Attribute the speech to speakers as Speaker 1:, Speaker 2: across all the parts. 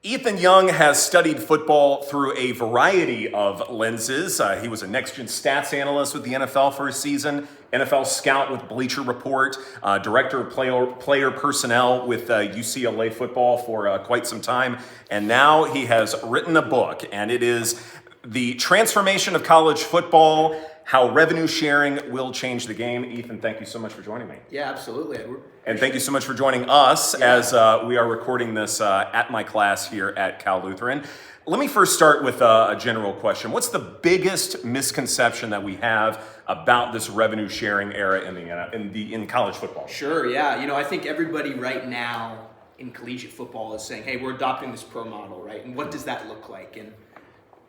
Speaker 1: Ethan Young has studied football through a variety of lenses. He was a next-gen stats analyst with the NFL for a season, NFL scout with Bleacher Report, director of player personnel with UCLA football for quite some time. And now he has written a book, and it is The Transformation of College Football, How Revenue Sharing Will Change the Game. Ethan, thank you so much for joining me.
Speaker 2: Yeah, absolutely, Edward.
Speaker 1: And thank you so much for joining us as we are recording this at my class here at Cal Lutheran. Let me first start with a general question. What's the biggest misconception that we have about this revenue sharing era in college football?
Speaker 2: Sure, yeah. I think everybody right now in collegiate football is saying, hey, we're adopting this pro model, right? And what does that look like? And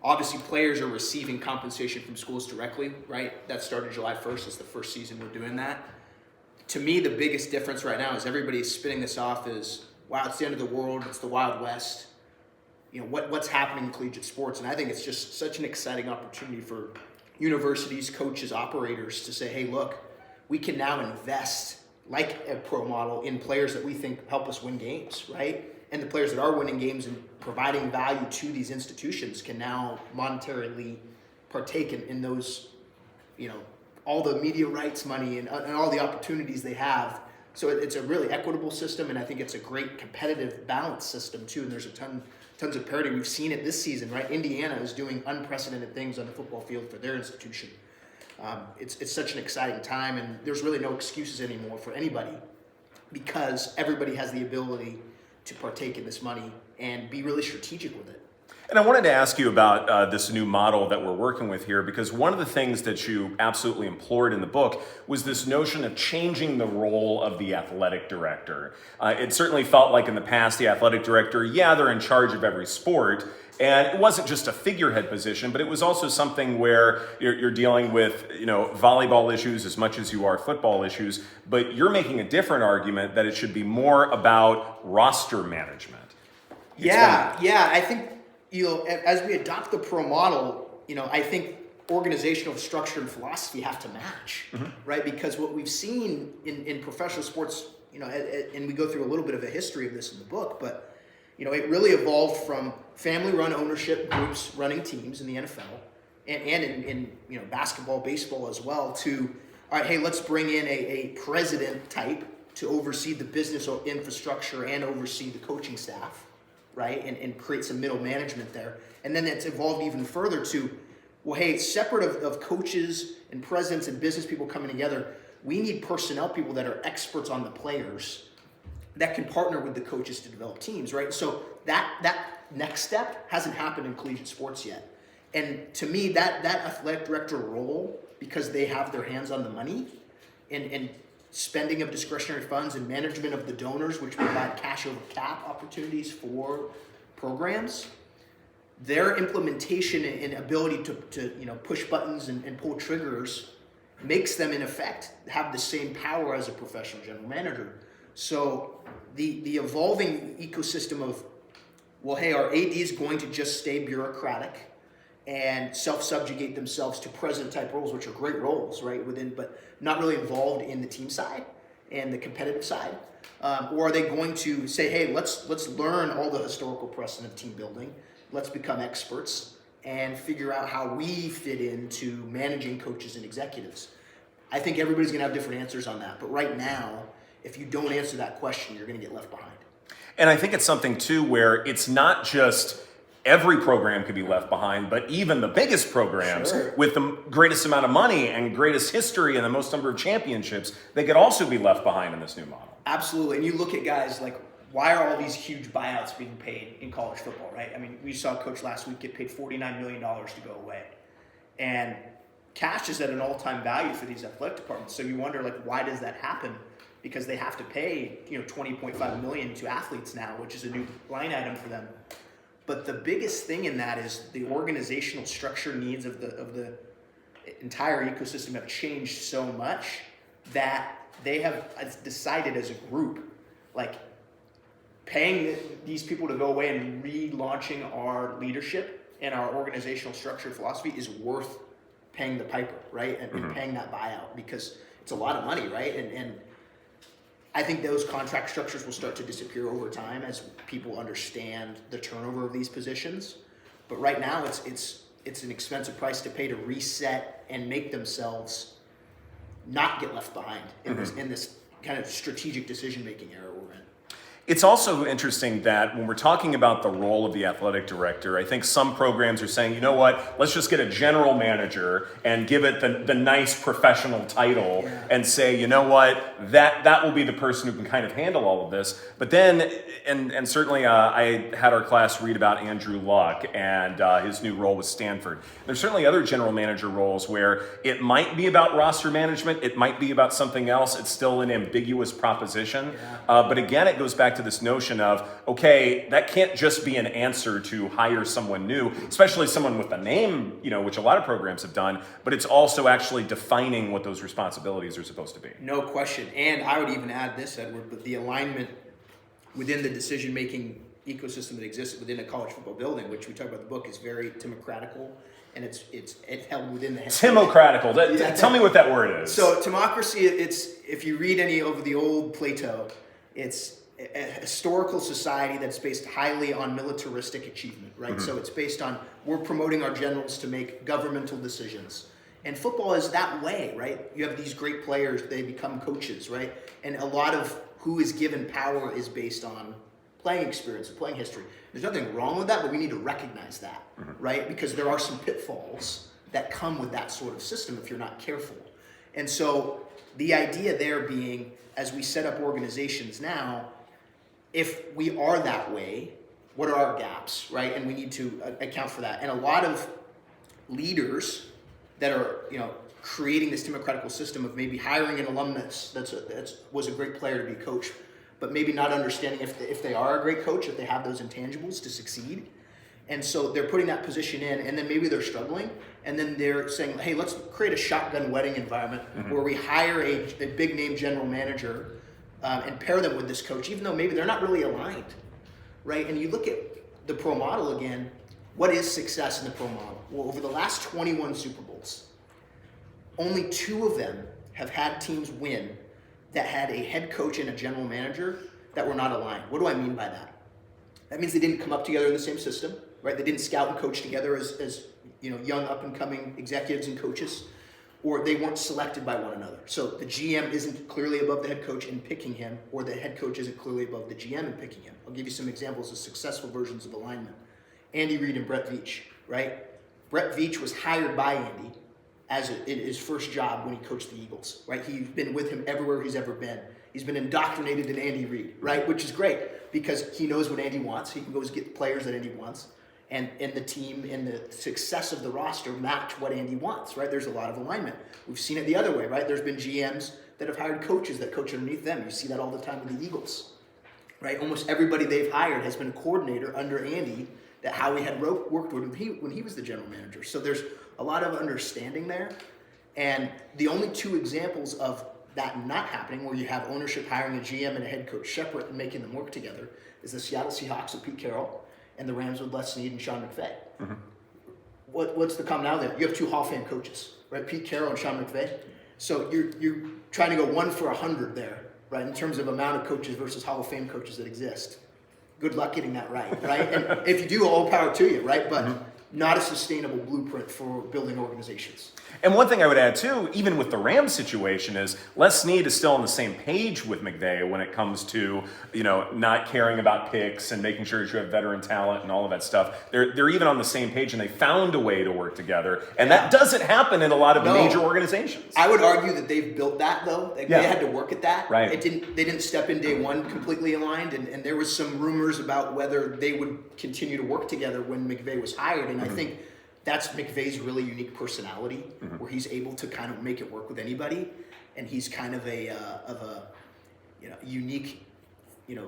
Speaker 2: obviously players are receiving compensation from schools directly, right? That started July 1st. It's the first season we're doing that. To me, the biggest difference right now is everybody is spinning this off as, wow, it's the end of the world, it's the Wild West. What's happening in collegiate sports? And I think it's just such an exciting opportunity for universities, coaches, operators to say, hey, look, we can now invest like a pro model in players that we think help us win games, right? And the players that are winning games and providing value to these institutions can now monetarily partake in those, all the media rights money and all the opportunities they have. So it's a really equitable system, and I think it's a great competitive balance system too. And there's tons of parity. We've seen it this season, right? Indiana is doing unprecedented things on the football field for their institution. It's such an exciting time, and there's really no excuses anymore for anybody because everybody has the ability to partake in this money and be really strategic with it.
Speaker 1: And I wanted to ask you about this new model that we're working with here, because one of the things that you absolutely implored in the book was this notion of changing the role of the athletic director. It certainly felt like in the past, the athletic director, they're in charge of every sport. And it wasn't just a figurehead position, but it was also something where you're dealing with, volleyball issues as much as you are football issues. But you're making a different argument that it should be more about roster management.
Speaker 2: I think as we adopt the pro model, I think organizational structure and philosophy have to match, right? Because what we've seen in professional sports, and we go through a little bit of a history of this in the book, but it really evolved from family-run ownership groups running teams in the NFL and in basketball, baseball as well, to, all right, hey, let's bring in a president type to oversee the business or infrastructure and oversee the coaching staff, right, and create some middle management there. And then it's evolved even further to, well, hey, separate of coaches and presidents and business people coming together, we need personnel people that are experts on the players that can partner with the coaches to develop teams, right? So that next step hasn't happened in collegiate sports yet. And to me, that athletic director role, because they have their hands on the money and spending of discretionary funds and management of the donors, which provide cash over cap opportunities for programs, their implementation and ability to push buttons and pull triggers makes them in effect have the same power as a professional general manager. So the evolving ecosystem of, well, hey, our AD is going to just stay bureaucratic and self-subjugate themselves to president-type roles, which are great roles, right, but not really involved in the team side and the competitive side? Or are they going to say, hey, let's learn all the historical precedent of team building, let's become experts, and figure out how we fit into managing coaches and executives? I think everybody's going to have different answers on that, but right now, if you don't answer that question, you're going to get left behind.
Speaker 1: And I think it's something, too, where it's not just every program could be left behind, but even the biggest programs with the greatest amount of money and greatest history and the most number of championships, they could also be left behind in this new model.
Speaker 2: Absolutely. And you look at guys like, why are all these huge buyouts being paid in college football, right? I mean, we saw a coach last week get paid $49 million to go away. And cash is at an all-time value for these athletic departments. So you wonder, why does that happen? Because they have to pay, $20.5 million to athletes now, which is a new line item for them. But the biggest thing in that is the organizational structure needs of the entire ecosystem have changed so much that they have decided as a group, paying these people to go away and relaunching our leadership and our organizational structure and philosophy is worth paying the piper, right? And paying that buyout, because it's a lot of money, right? And I think those contract structures will start to disappear over time as people understand the turnover of these positions. But right now, it's an expensive price to pay to reset and make themselves not get left behind in this kind of strategic decision-making era we're in.
Speaker 1: It's also interesting that when we're talking about the role of the athletic director, I think some programs are saying, you know what, let's just get a general manager and give it the nice professional title and say, you know what, that will be the person who can kind of handle all of this. But then, and certainly I had our class read about Andrew Luck and his new role with Stanford. There's certainly other general manager roles where it might be about roster management, it might be about something else, it's still an ambiguous proposition. But again, it goes back to this notion of, okay, that can't just be an answer to hire someone new, especially someone with a name, which a lot of programs have done, but it's also actually defining what those responsibilities are supposed to be.
Speaker 2: No question. And I would even add this, Edward, but the alignment within the decision-making ecosystem that exists within a college football building, which we talk about in the book, is very democratical, and it's held within the head.
Speaker 1: Democratical. Tell me what that word is.
Speaker 2: So democracy, if you read any of the old Plato, it's a historical society that's based highly on militaristic achievement, right? So it's based on, we're promoting our generals to make governmental decisions. And football is that way, right? You have these great players, they become coaches, right? And a lot of who is given power is based on playing experience and playing history. There's nothing wrong with that, but we need to recognize that, right? Because there are some pitfalls that come with that sort of system if you're not careful. And so the idea there being, as we set up organizations now, if we are that way, what are our gaps, right? And we need to account for that. And a lot of leaders that are, creating this democratical system of maybe hiring an alumnus that was a great player to be a coach, but maybe not understanding if they are a great coach, if they have those intangibles to succeed. And so they're putting that position in, and then maybe they're struggling, and then they're saying, hey, let's create a shotgun wedding environment where we hire a big name general manager and pair them with this coach, even though maybe they're not really aligned, right? And you look at the pro model again, what is success in the pro model? Well, over the last 21 Super Bowls, only 2 of them have had teams win that had a head coach and a general manager that were not aligned. What do I mean by that? That means they didn't come up together in the same system, right? They didn't scout and coach together as young up-and-coming executives and coaches, or they weren't selected by one another. So the GM isn't clearly above the head coach in picking him, or the head coach isn't clearly above the GM in picking him. I'll give you some examples of successful versions of alignment. Andy Reid and Brett Veach, right? Brett Veach was hired by Andy as his first job when he coached the Eagles, right? He's been with him everywhere he's ever been. He's been indoctrinated in Andy Reid, right? Which is great because he knows what Andy wants. He can go get the players that Andy wants. And the team and the success of the roster match what Andy wants, right? There's a lot of alignment. We've seen it the other way, right? There's been GMs that have hired coaches that coach underneath them. You see that all the time with the Eagles, right? Almost everybody they've hired has been a coordinator under Andy that Howie had worked with when he was the general manager. So there's a lot of understanding there. And the only 2 examples of that not happening, where you have ownership hiring a GM and a head coach separate and making them work together, is the Seattle Seahawks with Pete Carroll and the Rams with Les Snead and Sean McVay. What's the commonality there? You have 2 Hall of Fame coaches, right? Pete Carroll and Sean McVay. So you're trying to go 1 for 100 there, right? In terms of amount of coaches versus Hall of Fame coaches that exist. Good luck getting that right? And if you do, all power to you, right? But not a sustainable blueprint for building organizations.
Speaker 1: And one thing I would add too, even with the Rams situation, is Les Snead is still on the same page with McVay when it comes to, not caring about picks and making sure that you have veteran talent and all of that stuff. They're even on the same page, and they found a way to work together. And that doesn't happen in a lot of major organizations.
Speaker 2: I would argue that they've built that though. They had to work at that.
Speaker 1: Right.
Speaker 2: They didn't step in day one completely aligned, and there was some rumors about whether they would continue to work together when McVay was hired. And I think that's McVay's really unique personality, where he's able to kind of make it work with anybody, and he's kind of a unique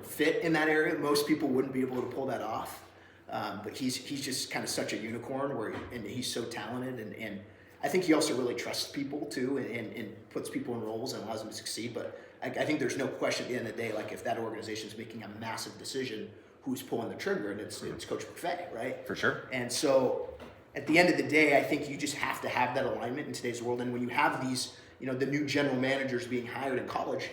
Speaker 2: fit in that area. Most people wouldn't be able to pull that off, but he's just kind of such a unicorn and he's so talented, and I think he also really trusts people too, and puts people in roles and allows them to succeed. But I think there's no question at the end of the day, like if that organization is making a massive decision, who's pulling the trigger, and it's Coach McVay, right?
Speaker 1: For sure.
Speaker 2: And so at the end of the day, I think you just have to have that alignment in today's world. And when you have these, the new general managers being hired in college,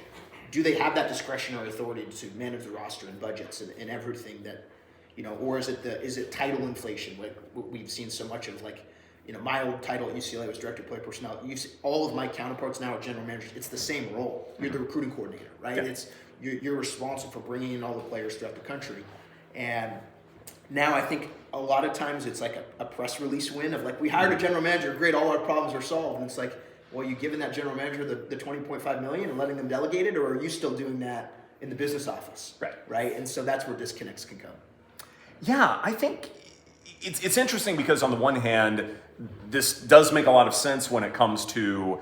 Speaker 2: do they have that discretionary authority to manage the roster and budgets and everything that, or is it title inflation like what we've seen so much of, like, my old title at UCLA was director of player personnel. All of my counterparts now are general managers. It's the same role. You're the recruiting coordinator, right?
Speaker 1: Yeah.
Speaker 2: You're responsible for bringing in all the players throughout the country. And now I think a lot of times it's like a press release win of like, we hired a general manager, great, all our problems are solved. And it's like, well, you giving that general manager the $20.5 million and letting them delegate it, or are you still doing that in the business office? Right? And so that's where disconnects can come.
Speaker 1: Yeah, I think it's interesting because on the one hand, this does make a lot of sense when it comes to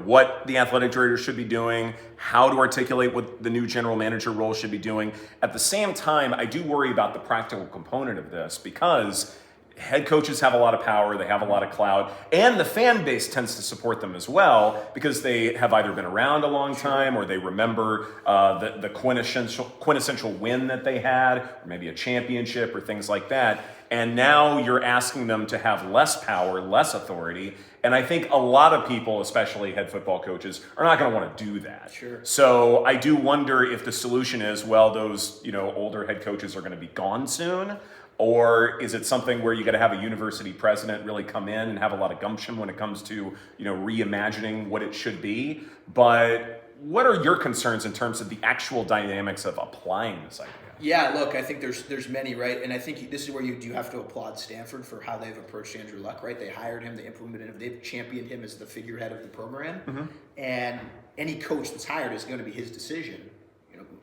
Speaker 1: what the athletic director should be doing, how to articulate what the new general manager role should be doing. At the same time, I do worry about the practical component of this because head coaches have a lot of power, they have a lot of clout, and the fan base tends to support them as well because they have either been around a long time or they remember the quintessential win that they had, or maybe a championship or things like that. And now you're asking them to have less power, less authority. And I think a lot of people, especially head football coaches, are not going to want to do that.
Speaker 2: Sure.
Speaker 1: So I do wonder if the solution is, well, those older head coaches are going to be gone soon. Or is it something where you got to have a university president really come in and have a lot of gumption when it comes to, reimagining what it should be? But what are your concerns in terms of the actual dynamics of applying this idea?
Speaker 2: Yeah, look, I think there's many, right? And I think this is where you do have to applaud Stanford for how they've approached Andrew Luck, right? They hired him, they implemented him, they've championed him as the figurehead of the program. Mm-hmm. And any coach that's hired is going to be his decision,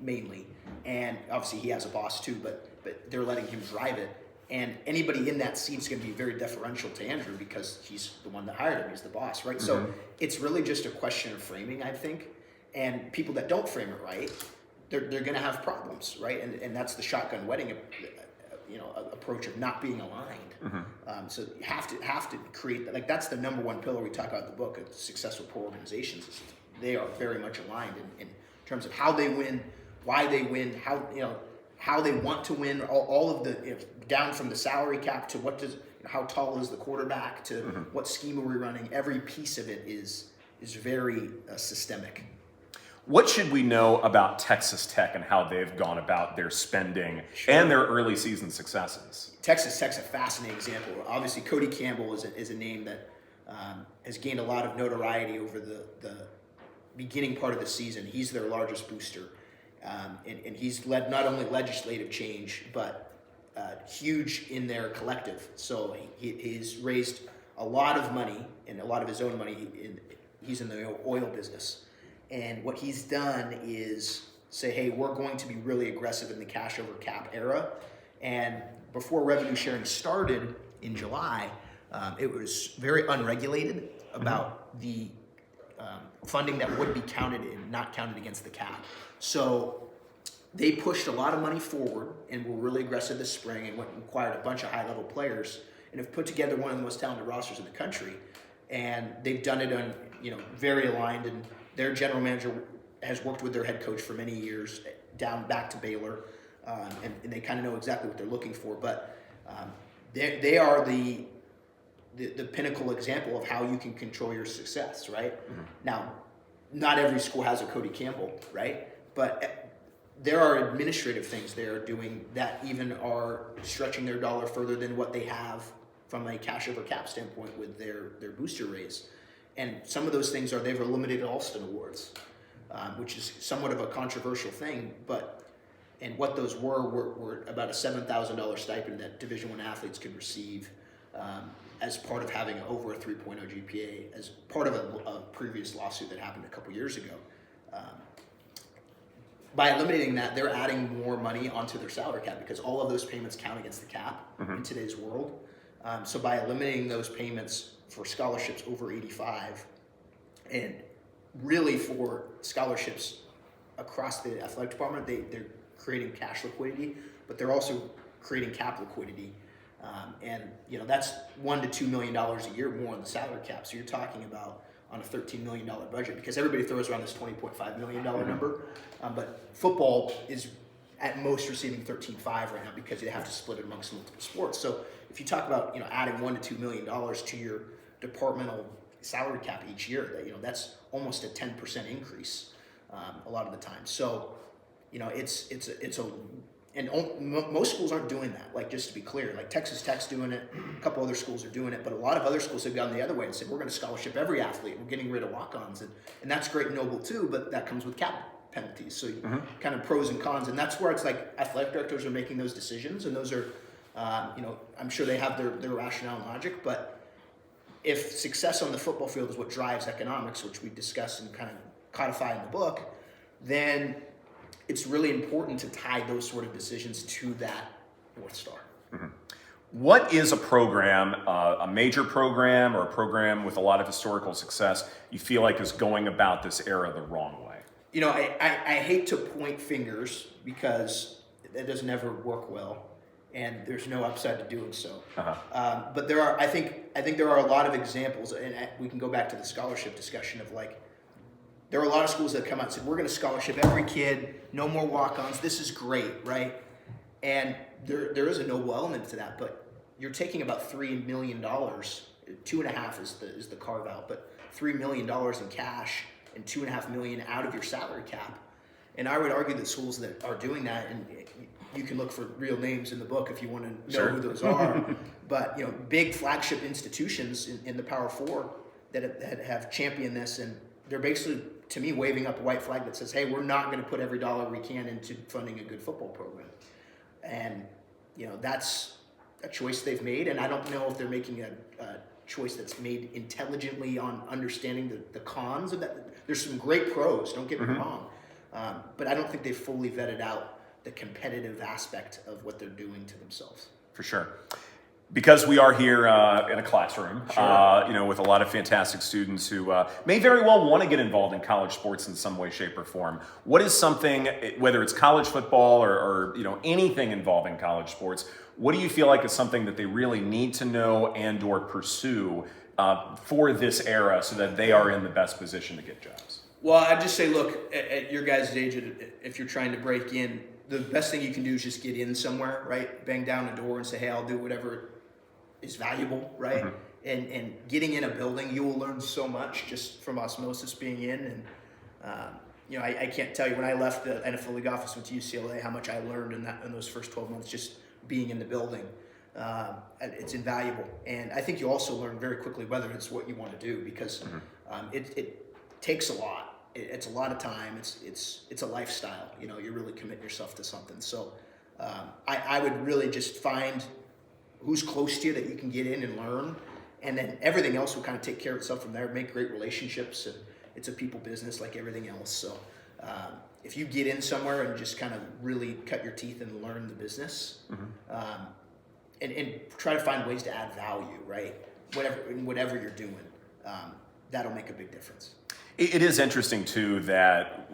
Speaker 2: mainly. And obviously he has a boss too, but they're letting him drive it. And anybody in that seat is going to be very deferential to Andrew because he's the one that hired him. He's the boss, right? Mm-hmm. So it's really just a question of framing, I think. And people that don't frame it right, they're going to have problems, right? And that's the shotgun wedding, approach of not being aligned. Mm-hmm. So you have to create that. Like, that's the number one pillar we talk about in the book of successful pro organizations. Is they are very much aligned in terms of how they win, why they win, how they want to win, all of the, down from the salary cap to how tall is the quarterback to mm-hmm. what scheme are we running. Every piece of it is very systemic.
Speaker 1: What should we know about Texas Tech and how they've gone about their spending and their early season successes?
Speaker 2: Texas Tech's a fascinating example. Obviously, Cody Campbell is a name that has gained a lot of notoriety over the beginning part of the season. He's their largest booster. And he's led not only legislative change, but huge in their collective. So he's raised a lot of money, and a lot of his own money. He's in the oil business. And what he's done is say, hey, we're going to be really aggressive in the cash over cap era. And before revenue sharing started in July, it was very unregulated about the funding that would be counted and not counted against the cap. So they pushed a lot of money forward and were really aggressive this spring and acquired a bunch of high-level players and have put together one of the most talented rosters in the country. And they've done it on, very aligned. And their general manager has worked with their head coach for many years, down back to Baylor, and they kind of know exactly what they're looking for. But they are the pinnacle example of how you can control your success, right? Mm-hmm. Now, not every school has a Cody Campbell, right? But there are administrative things they are doing that even are stretching their dollar further than what they have from a cash over cap standpoint with their booster raise. And some of those things are they've eliminated Alston Awards, which is somewhat of a controversial thing, and what those were about a $7,000 stipend that Division I athletes could receive as part of having over a 3.0 GPA, as part of a previous lawsuit that happened a couple years ago. By eliminating that, they're adding more money onto their salary cap because all of those payments count against the cap mm-hmm. in today's world. So by eliminating those payments for scholarships over 85, and really for scholarships across the athletic department, they're creating cash liquidity, but they're also creating cap liquidity. And that's $1 to $2 million a year more on the salary cap. So you're talking about on a $13 million budget, because everybody throws around this $20.5 million number, but football is at most receiving $13.5 right now because they have to split it amongst multiple sports. So if you talk about adding $1 to $2 million to your departmental salary cap each year, that's almost a 10% increase. a lot of the time. So, most schools aren't doing that. Like, just to be clear, like Texas Tech's doing it, a couple other schools are doing it, but a lot of other schools have gone the other way and said, we're going to scholarship every athlete. We're getting rid of walk-ons, and that's great and noble too, but that comes with cap penalties. So kind of pros and cons, and that's where it's like athletic directors are making those decisions, and those are, I'm sure they have their rationale and logic, but if success on the football field is what drives economics, which we discuss and kind of codify in the book, then it's really important to tie those sort of decisions to that North Star.
Speaker 1: What is a program, a major program or a program with a lot of historical success, you feel like is going about this era the wrong way?
Speaker 2: I hate to point fingers because that doesn't ever work well, and there's no upside to doing so. But I think there are a lot of examples, and we can go back to the scholarship discussion of like, there are a lot of schools that come out and said, we're going to scholarship every kid, no more walk-ons, this is great, right? And there is a noble element to that, but you're taking about $3 million, 2.5 is the carve out, but $3 million in cash and $2.5 million out of your salary cap. And I would argue that schools that are doing that, and you can look for real names in the book if you want to know who those are, but big flagship institutions in the Power Four that have championed this, and they're basically, to me, waving up a white flag that says, hey, we're not going to put every dollar we can into funding a good football program. And, that's a choice they've made. And I don't know if they're making a choice that's made intelligently on understanding the cons of that. There's some great pros, don't get me wrong. But I don't think they've fully vetted out the competitive aspect of what they're doing to themselves.
Speaker 1: For sure. Because we are here in a classroom, with a lot of fantastic students who may very well want to get involved in college sports in some way, shape, or form. What is something, whether it's college football or anything involving college sports, what do you feel like is something that they really need to know and or pursue for this era so that they are in the best position to get jobs?
Speaker 2: Well, I'd just say, look, at your guys' age, if you're trying to break in, the best thing you can do is just get in somewhere, right? Bang down a door and say, hey, I'll do whatever is valuable, right? And getting in a building, you will learn so much just from osmosis being in. And I can't tell you, when I left the NFL league office, went to UCLA, how much I learned in those first 12 months just being in the building. It's invaluable. And I think you also learn very quickly whether it's what you want to do, because it takes a lot. It's a lot of time. It's a lifestyle. You really commit yourself to something. So I would really just find who's close to you that you can get in and learn, and then everything else will kind of take care of itself from there. Make great relationships, and it's a people business like everything else. So if you get in somewhere and just kind of really cut your teeth and learn the business, and try to find ways to add value, right? Whatever you're doing, that'll make a big difference.
Speaker 1: It is interesting too that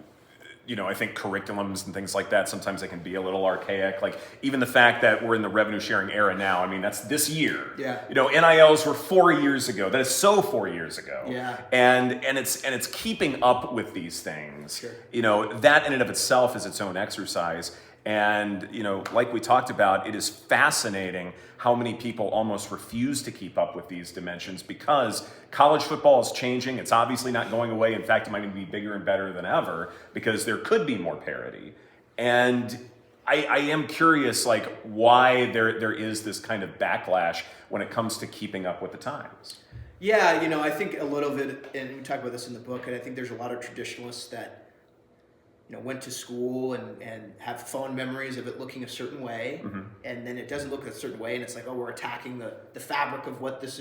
Speaker 1: I think curriculums and things like that, sometimes they can be a little archaic. Like even the fact that we're in the revenue sharing era now, I mean, that's this year.
Speaker 2: Yeah.
Speaker 1: NILs were 4 years ago. That is so 4 years ago.
Speaker 2: Yeah.
Speaker 1: And it's keeping up with these things.
Speaker 2: Sure.
Speaker 1: That in and of itself is its own exercise. And, like we talked about, it is fascinating how many people almost refuse to keep up with these dimensions because college football is changing. It's obviously not going away. In fact, it might even be bigger and better than ever because there could be more parity. And I am curious, why there is this kind of backlash when it comes to keeping up with the times.
Speaker 2: Yeah, I think a little bit, and we talk about this in the book, and I think there's a lot of traditionalists that went to school and have fond memories of it looking a certain way, and then it doesn't look a certain way, and it's like, oh, we're attacking the fabric of what this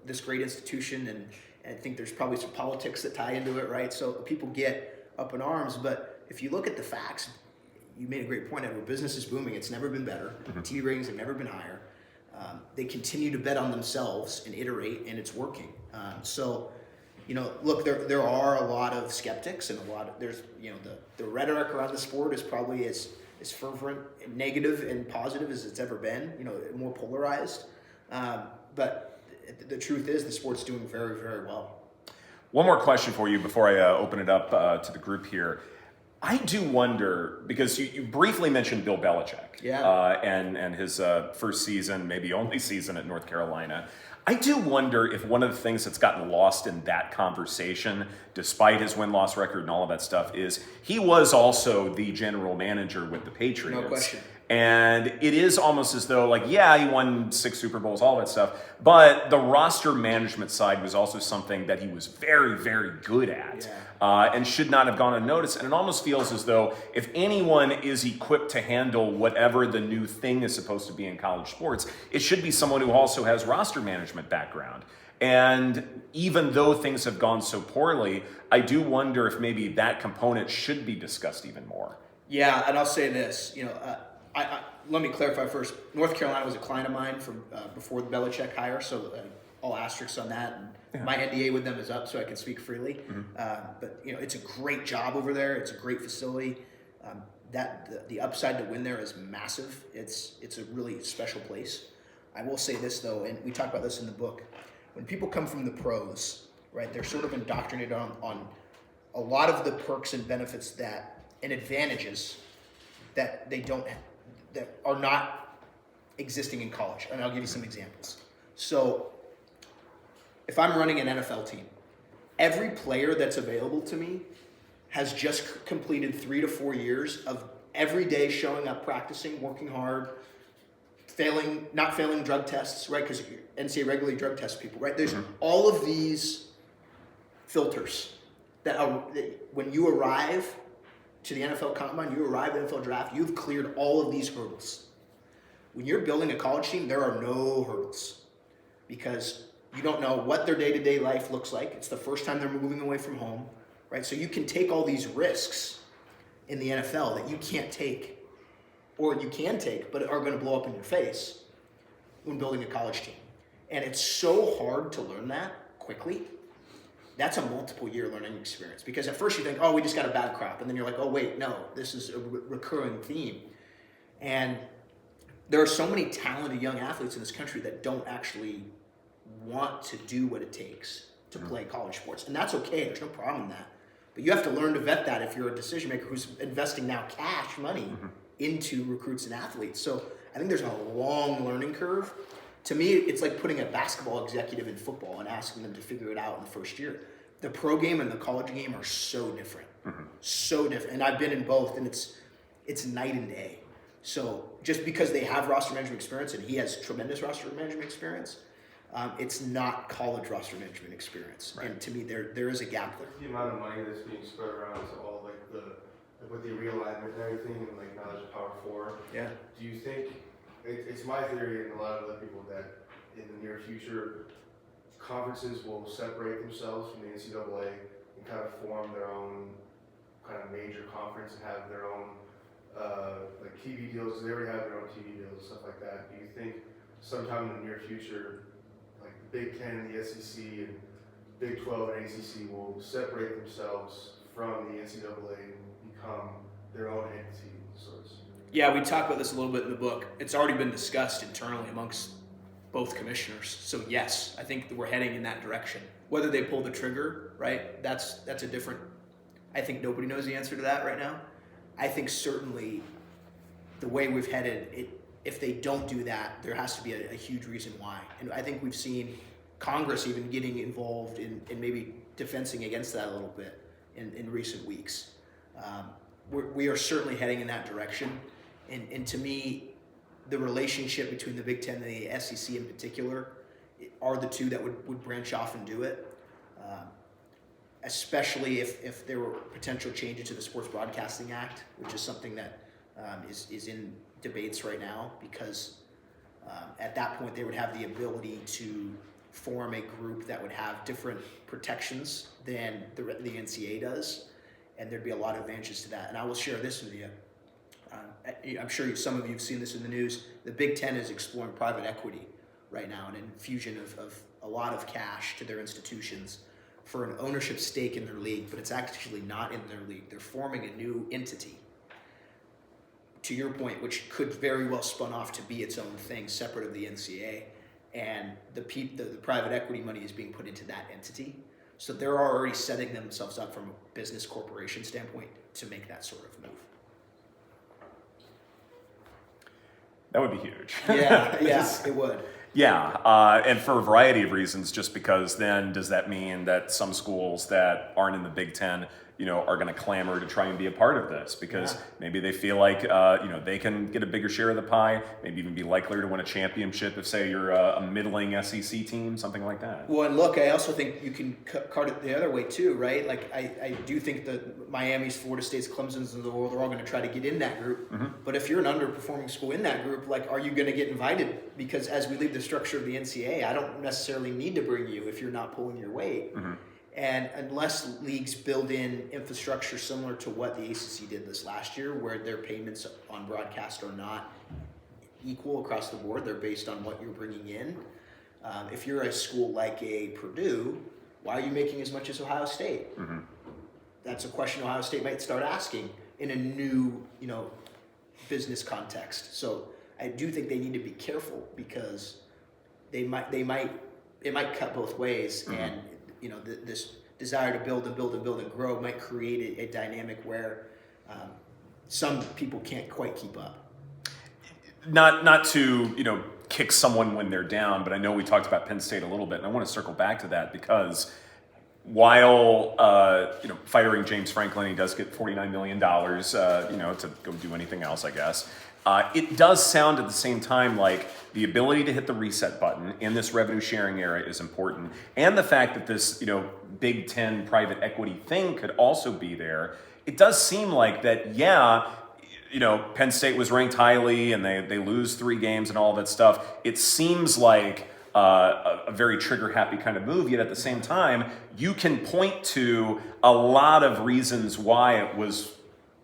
Speaker 2: this great institution, and I think there's probably some politics that tie into it, right? So people get up in arms, but if you look at the facts, you made a great point. Our business is booming. It's never been better. TV ratings have never been higher. They continue to bet on themselves and iterate, and it's working. Look, there are a lot of skeptics, and there's the rhetoric around the sport is probably as fervent, negative, and positive as it's ever been. More polarized. But the truth is, the sport's doing very, very well.
Speaker 1: One more question for you before I open it up to the group here. I do wonder, because you briefly mentioned Bill Belichick, and his first season, maybe only season at North Carolina. I do wonder if one of the things that's gotten lost in that conversation, despite his win-loss record and all of that stuff, is he was also the general manager with the Patriots.
Speaker 2: No question.
Speaker 1: And it is almost as though, like, yeah, he won 6 Super Bowls, all that stuff, but the roster management side was also something that he was very, very good at, and should not have gone unnoticed. And it almost feels as though if anyone is equipped to handle whatever the new thing is supposed to be in college sports, it should be someone who also has roster management background. And even though things have gone so poorly, I do wonder if maybe that component should be discussed even more.
Speaker 2: Yeah, and I'll say this, let me clarify first. North Carolina was a client of mine from before the Belichick hire, so all asterisks on that. And my NDA with them is up, so I can speak freely. But it's a great job over there. It's a great facility. The upside to win there is massive. It's a really special place. I will say this though, and we talk about this in the book. When people come from the pros, right, they're sort of indoctrinated on a lot of the perks and benefits and advantages that they don't have, that are not existing in college. And I'll give you some examples. So if I'm running an NFL team, every player that's available to me has just completed 3 to 4 years of every day showing up, practicing, working hard, not failing drug tests, right? Because NCAA regularly drug tests people, right? There's all of these filters that when you arrive to the NFL Combine, you arrive at the NFL Draft, you've cleared all of these hurdles. When you're building a college team, there are no hurdles because you don't know what their day-to-day life looks like. It's the first time they're moving away from home, right? So you can take all these risks in the NFL that you can't take, or you can take, but are going to blow up in your face when building a college team. And it's so hard to learn that quickly. That's a multiple year learning experience because at first you think, oh, we just got a bad crop. And then you're like, oh, wait, no, this is a recurring theme. And there are so many talented young athletes in this country that don't actually want to do what it takes to play college sports. And that's okay. There's no problem in that. But you have to learn to vet that if you're a decision maker who's investing now cash money into recruits and athletes. So I think there's a long learning curve. To me, it's like putting a basketball executive in football and asking them to figure it out in the first year. The pro game and the college game are so different. So different. And I've been in both, and it's night and day. So just because they have roster management experience, and he has tremendous roster management experience, it's not college roster management experience. Right. And to me, there is a gap there.
Speaker 3: The amount of money that's being spread around to all with the realignment and everything, and like knowledge of Power 4.
Speaker 2: Yeah.
Speaker 3: Do you think it's my theory and a lot of other people that in the near future, conferences will separate themselves from the NCAA and kind of form their own kind of major conference and have their own like TV deals? They already have their own TV deals and stuff like that. Do you think sometime in the near future, like the Big Ten and the SEC and Big 12 and ACC will separate themselves from the NCAA and become their own entity of sorts?
Speaker 2: Yeah, we talk about this a little bit in the book. It's already been discussed internally amongst both commissioners. So yes, I think that we're heading in that direction. Whether they pull the trigger, right? That's a different. I think nobody knows the answer to that right now. I think certainly the way we've headed, if they don't do that, there has to be a huge reason why. And I think we've seen Congress even getting involved in maybe defending against that a little bit in recent weeks. We are certainly heading in that direction. And to me, the relationship between the Big Ten and the SEC in particular are the two that would branch off and do it, especially if there were potential changes to the Sports Broadcasting Act, which is something that is in debates right now, because at that point they would have the ability to form a group that would have different protections than the NCAA does, and there'd be a lot of advantages to that. And I will share this with you. I'm sure some of you have seen this in the news. The Big Ten is exploring private equity right now, an infusion of a lot of cash to their institutions for an ownership stake in their league, but it's actually not in their league. They're forming a new entity, to your point, which could very well spun off to be its own thing, separate of the NCAA, and the private equity money is being put into that entity. So they're already setting themselves up from a business corporation standpoint to make that sort of move.
Speaker 1: That would be huge.
Speaker 2: Yeah, it would.
Speaker 1: Yeah, and for a variety of reasons, just because then does that mean that some schools that aren't in the Big Ten, are going to clamor to try and be a part of this because maybe they feel like, they can get a bigger share of the pie, maybe even be likelier to win a championship if, say, you're a middling SEC team, something like that.
Speaker 2: Well, and look, I also think you can card it the other way too, right? Like I do think that Miami's, Florida State's, Clemson's of the world are all going to try to get in that group. Mm-hmm. But if you're an underperforming school in that group, like, are you going to get invited? Because as we leave the structure of the NCAA, I don't necessarily need to bring you if you're not pulling your weight. Mm-hmm. And unless leagues build in infrastructure similar to what the ACC did this last year, where their payments on broadcast are not equal across the board, they're based on what you're bringing in. If you're a school like a Purdue, why are you making as much as Ohio State? Mm-hmm. That's a question Ohio State might start asking in a new, business context. So I do think they need to be careful because it might cut both ways, mm-hmm. and this desire to build and grow might create a dynamic where some people can't quite keep up.
Speaker 1: Not to kick someone when they're down, but I know we talked about Penn State a little bit, and I want to circle back to that because while firing James Franklin, he does get $49 million, to go do anything else, I guess. It does sound at the same time like the ability to hit the reset button in this revenue sharing era is important. And the fact that this, Big Ten private equity thing could also be there. It does seem like that, Penn State was ranked highly and they lose 3 games and all that stuff. It seems like a very trigger happy kind of move, yet at the same time, you can point to a lot of reasons why it was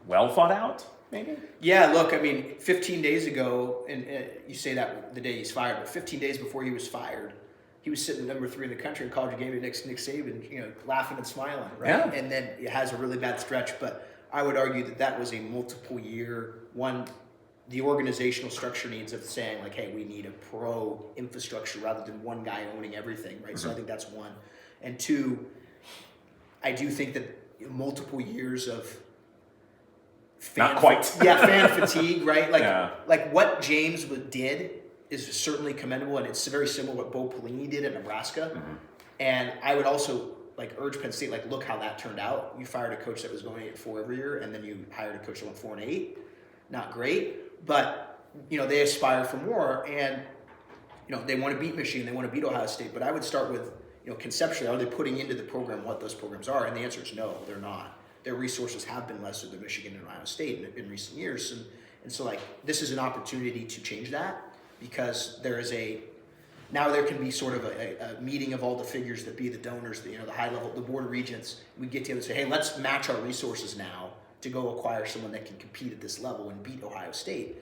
Speaker 1: well thought out. Maybe?
Speaker 2: Yeah, look, 15 days ago, and you say that the day he's fired, but 15 days before he was fired, he was sitting number 3 in the country in college game next Nick Saban, laughing and smiling, right? Yeah. And then it has a really bad stretch, but I would argue that was a multiple year one. The organizational structure needs of saying like, hey, we need a pro infrastructure rather than one guy owning everything, right? Mm-hmm. So I think that's one. And 2, I do think that multiple years of fan fatigue, right? Like what James did is certainly commendable, and it's very similar to what Bo Pelini did at Nebraska. Mm-hmm. And I would also urge Penn State, look how that turned out. You fired a coach that was going 8-4 every year, and then you hired a coach that went 4-8. Not great, but they aspire for more, and they want to beat Michigan, they want to beat Ohio State. But I would start with conceptually, are they putting into the program what those programs are? And the answer is no, they're not. Their resources have been lesser than Michigan and Ohio State in recent years, and so this is an opportunity to change that, because now there can be sort of a meeting of all the figures that be the donors, the high level, the board of regents. We get together and say, hey, let's match our resources now to go acquire someone that can compete at this level and beat Ohio State.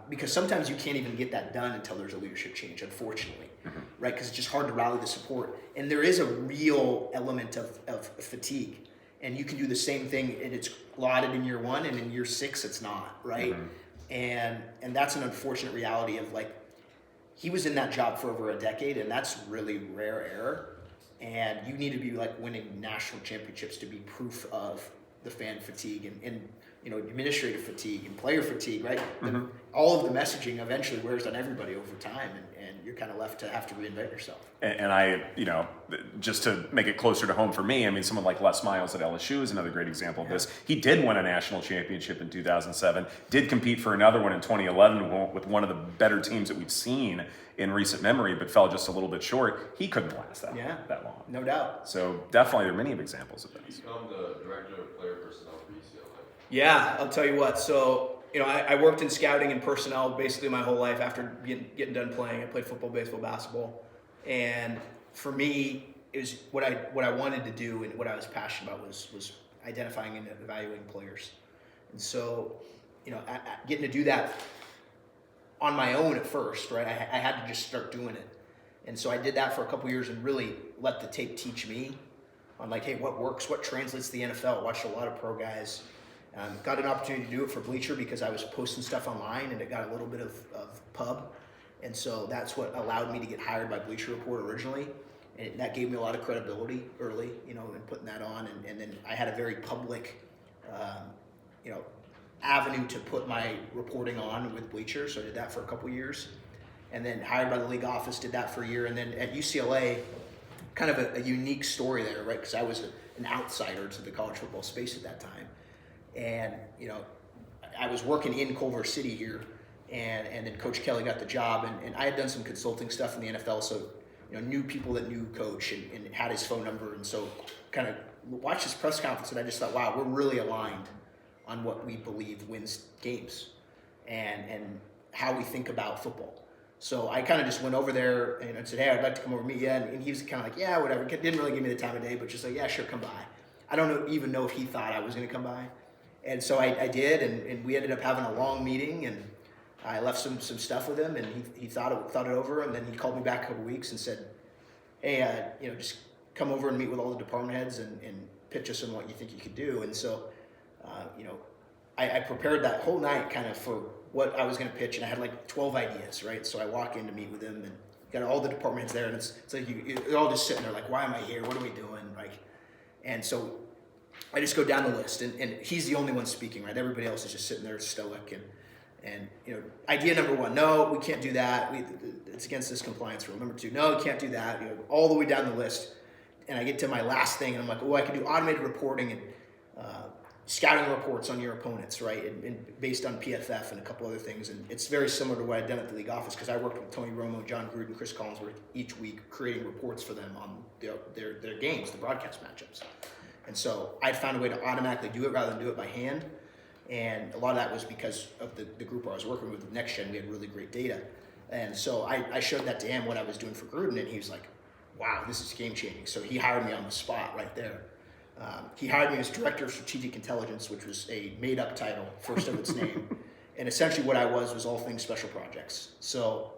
Speaker 2: Because sometimes you can't even get that done until there's a leadership change, unfortunately, mm-hmm. right? Because it's just hard to rally the support. And there is a real element of fatigue. And you can do the same thing, and it's lauded in year 1, and in year 6, it's not, right? Mm-hmm. And that's an unfortunate reality of he was in that job for over a decade, and that's really rare air. And you need to be winning national championships to be proof of the fan fatigue and administrative fatigue and player fatigue, right? Mm-hmm. All of the messaging eventually wears on everybody over time, and you're kind of left to have to reinvent yourself.
Speaker 1: And I, just to make it closer to home for me, someone like Les Miles at LSU is another great example of this. He did win a national championship in 2007, did compete for another one in 2011 with one of the better teams that we've seen in recent memory, but fell just a little bit short. He couldn't last that long.
Speaker 2: No doubt.
Speaker 1: So definitely there are many examples of this.
Speaker 4: You become the director of player personnel for UCLA.
Speaker 2: Yeah, I'll tell you what. So, I worked in scouting and personnel basically my whole life after getting done playing. I played football, baseball, basketball. And for me, it was what I wanted to do and what I was passionate about was identifying and evaluating players. And so, getting to do that on my own at first, right? I had to just start doing it. And so I did that for a couple years and really let the tape teach me on hey, what works, what translates to the NFL. Watched a lot of pro guys. Got an opportunity to do it for Bleacher because I was posting stuff online and it got a little bit of pub. And so that's what allowed me to get hired by Bleacher Report originally. And that gave me a lot of credibility early, in putting that on. And then I had a very public, avenue to put my reporting on with Bleacher. So I did that for a couple years. And then hired by the league office, did that for a year. And then at UCLA, kind of a unique story there, right? Because I was an outsider to the college football space at that time. And, I was working in Culver City here. And then Coach Kelly got the job. And I had done some consulting stuff in the NFL. So, knew people that knew Coach and had his phone number. And so kind of watched his press conference. And I just thought, wow, we're really aligned on what we believe wins games and how we think about football. So I kind of just went over there and said, hey, I'd like to come over and meet you. And he was kind of like, yeah, whatever. Didn't really give me the time of day, but just like, yeah, sure, come by. I don't even know if he thought I was going to come by. And so I did, and we ended up having a long meeting, and I left some stuff with him, and he thought it over, and then he called me back a couple weeks and said, hey, just come over and meet with all the department heads and pitch us on what you think you could do. And so, I prepared that whole night kind of for what I was going to pitch, and I had like 12 ideas, right? So I walk in to meet with him, and got all the department heads there, and it's like you're all just sitting there like, why am I here? What are we doing? And so I just go down the list, and he's the only one speaking, right? Everybody else is just sitting there stoic, and idea number one, no, we can't do that. It's against this compliance rule. Number two, no, we can't do that. All the way down the list, and I get to my last thing, and I'm like, I can do automated reporting and scouting reports on your opponents, right? And based on PFF and a couple other things. And it's very similar to what I'd done at the league office, because I worked with Tony Romo, John Gruden, Chris Collinsworth each week, creating reports for them on their games, the broadcast matchups. And so I found a way to automatically do it rather than do it by hand. And a lot of that was because of the group I was working with, Next Gen. We had really great data. And so I showed that to him, what I was doing for Gruden, and he was like, wow, this is game changing. So he hired me on the spot right there. He hired me as Director of Strategic Intelligence, which was a made-up title, first of its name. And essentially what I was all things special projects. So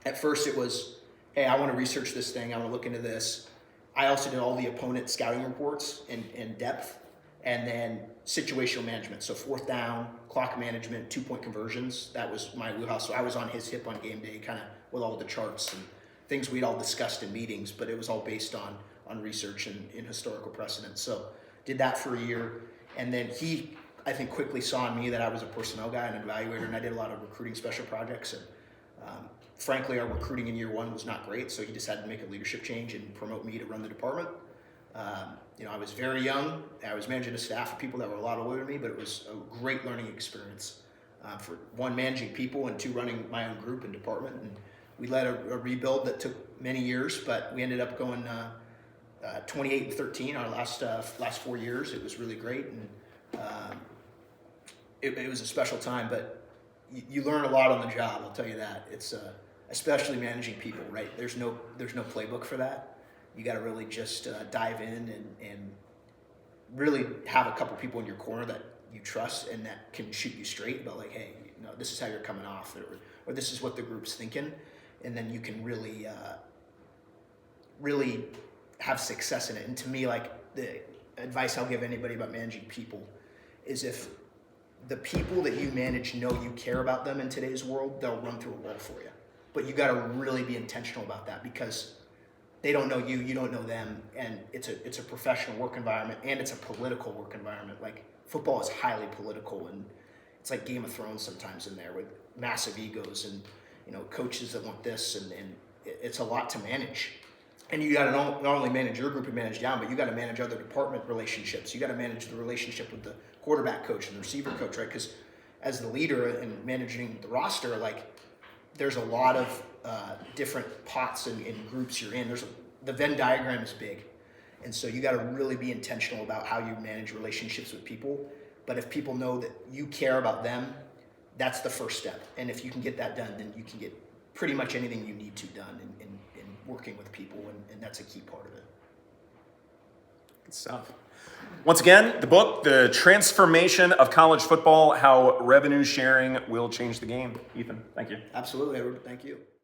Speaker 2: at first it was, hey, I want to research this thing. I want to look into this. I also did all the opponent scouting reports in depth, and then situational management. So fourth down, clock management, 2-point conversions. That was my wheelhouse. So I was on his hip on game day, kind of with all the charts and things we'd all discussed in meetings, but it was all based on research and in historical precedent. So did that for a year. And then he, I think, quickly saw in me that I was a personnel guy and an evaluator, and I did a lot of recruiting special projects. And frankly, our recruiting in year one was not great, so he decided to make a leadership change and promote me to run the department. I was very young. I was managing a staff of people that were a lot older than me, but it was a great learning experience for one, managing people, and two, running my own group and department. And we led a rebuild that took many years, but we ended up going 28-13 our last 4 years. It was really great, and it was a special time. But you learn a lot on the job. I'll tell you that. It's especially managing people, right? There's no playbook for that. You got to really just dive in and really have a couple people in your corner that you trust and that can shoot you straight about, like, hey, this is how you're coming off, or this is what the group's thinking, and then you can really have success in it. And to me, like, the advice I'll give anybody about managing people is, if the people that you manage know you care about them in today's world, they'll run through a wall for you. But you got to really be intentional about that, because they don't know you, you don't know them, and it's a professional work environment, and it's a political work environment. Like, football is highly political, and it's like Game of Thrones sometimes in there, with massive egos and coaches that want this, and it's a lot to manage. And you got to not only manage your group and manage down, but you got to manage other department relationships. You got to manage the relationship with the quarterback coach and the receiver coach, right? Because as the leader and managing the roster, like, there's a lot of different pots and groups you're in. The Venn diagram is big. And so you got to really be intentional about how you manage relationships with people. But if people know that you care about them, that's the first step. And if you can get that done, then you can get pretty much anything you need to done in working with people. And that's a key part of it.
Speaker 1: Good stuff. Once again, the book, The Transformation of College Football, How Revenue Sharing Will Change the Game. Ethan, thank you.
Speaker 2: Absolutely, Edward. Thank you.